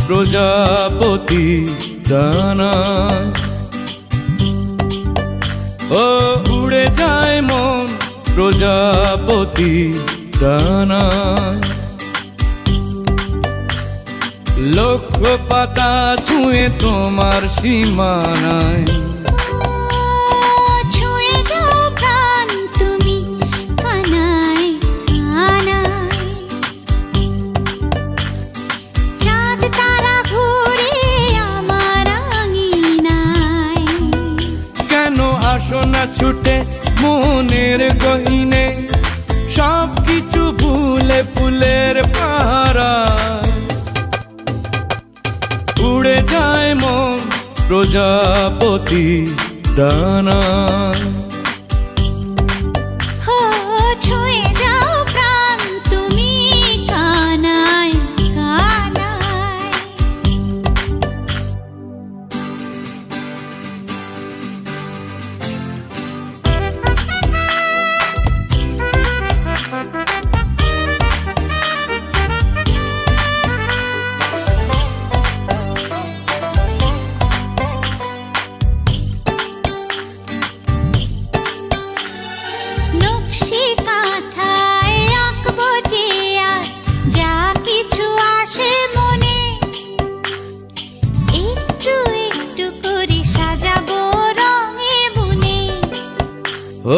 প্রজাপতি ডানায়। ও উড়ে যায় মন প্রজাপতি ডানায়। লক্ষ পাতা ছুঁয়ে তোমার সীমানায়। সোনা ছুটে মনের গহিনে, সব কিছু ভুলে ফুলের পাহারায়। উড়ে যায় মন প্রজাপতি ডানায়।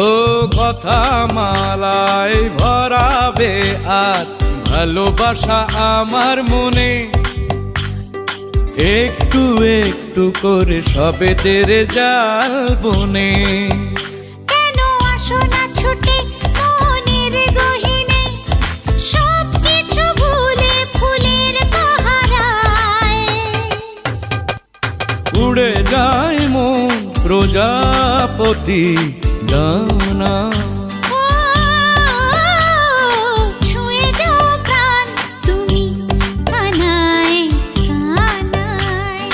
ও কথা মালায় ভরাবে আজ ভালোবাসা আমার মনে। একটু একটু করে সবে তেরে জাল বনে। কেন আসো না ছুটে মনের গহিনে, সব কিছু ভুলে ফুলের পাহারায়। উড়ে যায় মন প্রজাপতি ডানা। ছুঁয়ে যাও প্রাণ তুমি কানায় কানায়।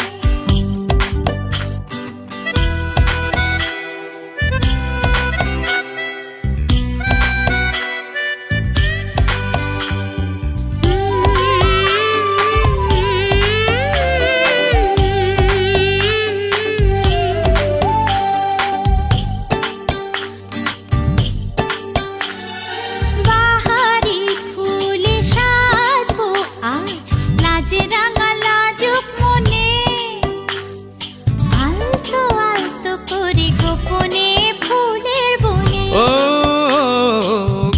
ও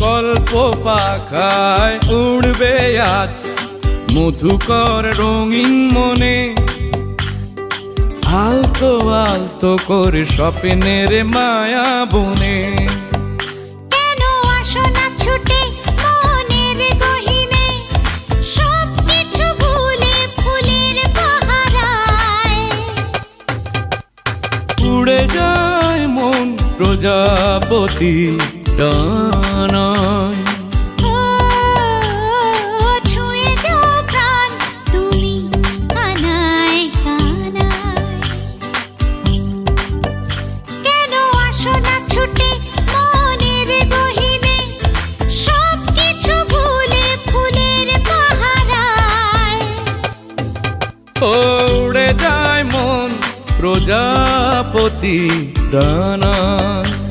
গল্প পাখায় উড়বে আজ মধুকর রঙিন মনে। আলতো আলতো করে স্বপ্নের মায়া বনে। কেন আসো না ছুটে মনের গহিনে, সব কিছু ভুলে ফুলের পাহারায়। উড়ে যায় মন প্রজাপতি ডানায়। ছুঁয়ে যাও প্রাণ তুমি কানায় কানায়। কেন আসো না ছুটে মনের গহিনে, সব কিছু ভুলে ফুলের পাহারায়। উড়ে যায় মন প্রজাপতি ডানায়।